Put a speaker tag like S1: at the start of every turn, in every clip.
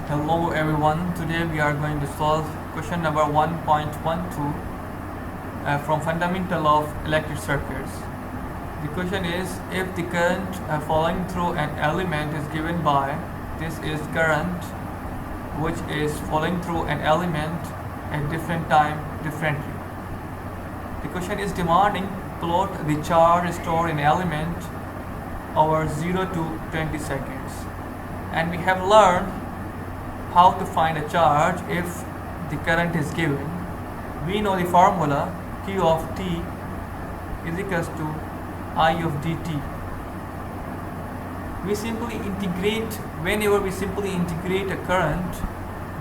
S1: Hello everyone, today we are going to solve question number 1.12 from Fundamental of Electric Circuits. The question is, if the current flowing through an element is given by, this is current which is flowing through an element at different time differently. The question is demanding plot the charge stored in element over 0 to 20 seconds. And we have learned how to find a charge if the current is given. We know the formula Q of t is equals to I of dt. Whenever we simply integrate a current,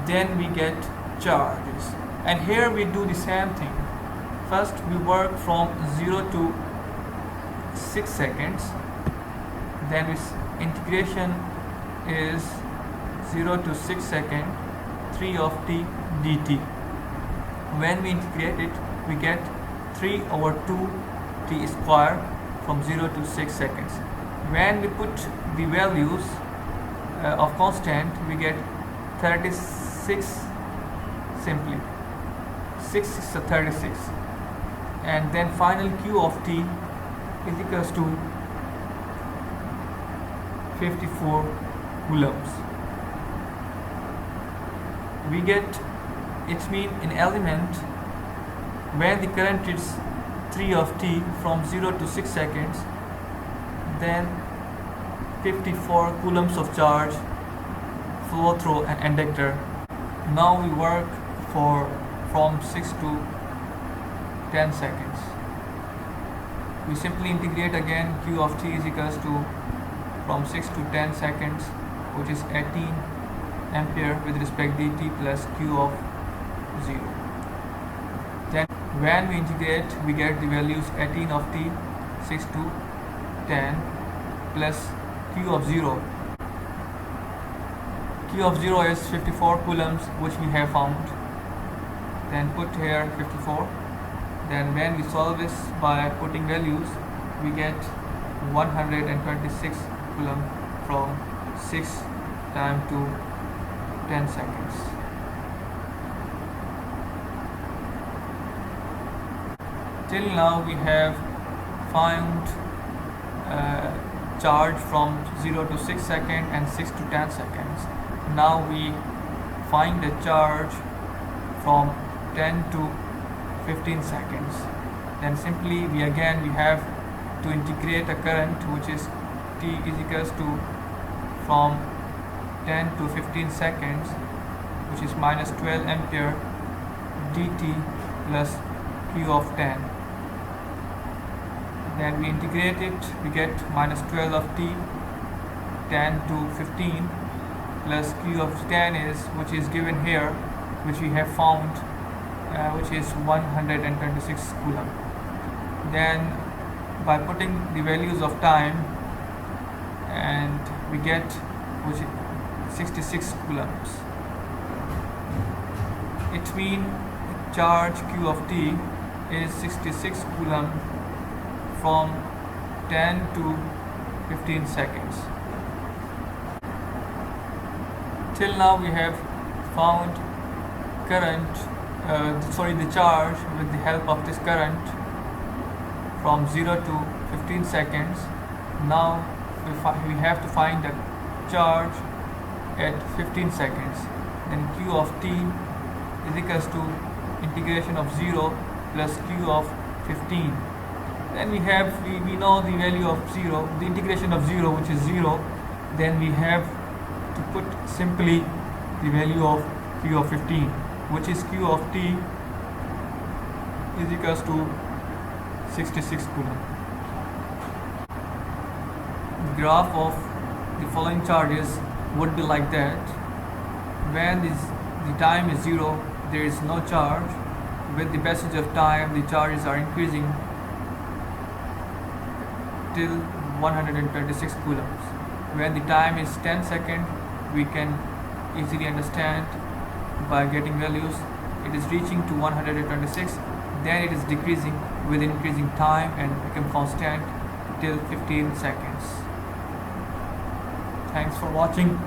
S1: then we get charges. And here we do the same thing. First we work from 0 to 6 seconds, then integration is 0 to 6 second 3 of t dt. When we integrate it, we get 3 over 2 t square from 0 to 6 seconds. When we put the values of constant, we get 36 simply. 6 is 36. And then final Q of t is equals to 54 coulombs. We get, it means in element, when the current is 3 of t from 0 to 6 seconds, then 54 coulombs of charge flow through an inductor. Now we work from 6 to 10 seconds. We simply integrate again. Q of t is equals to from 6 to 10 seconds, which is 18 ampere with respect dt plus Q of 0. Then when we integrate, we get the values 18 of t, 6 to 10 plus Q of 0. Q of 0 is 54 coulombs, which we have found. Then put here 54. Then when we solve this by putting values, we get 126 coulomb from 6 time to 10 seconds. Till now we have found charge from 0 to 6 seconds and 6 to 10 seconds. Now we find the charge from 10 to 15 seconds. Then simply we have to integrate a current which is t is equals to from 10 to 15 seconds, which is minus 12 ampere dt plus Q of 10. Then we integrate it, we get minus 12 of t, 10 to 15 plus Q of 10 is, which is given here, which we have found, which is 126 coulomb. Then by putting the values of time, and we get which is 66 coulombs. It means charge Q of t is 66 coulomb from 10 to 15 seconds. Till now we have found the charge with the help of this current from 0 to 15 seconds. Now we have to find the charge at 15 seconds. Then Q of t is equals to integration of 0 plus Q of 15. Then we know the value of 0, the integration of 0, which is 0. Then we have to put simply the value of Q of 15, which is Q of t is equals to 66 coulomb. The graph of the following charges would be like that. When the time is 0, there is no charge. With the passage of time, the charges are increasing till 126 coulombs. When the time is 10 seconds, we can easily understand by getting values. It is reaching to 126, then it is decreasing with increasing time and become constant till 15 seconds. Thanks for watching.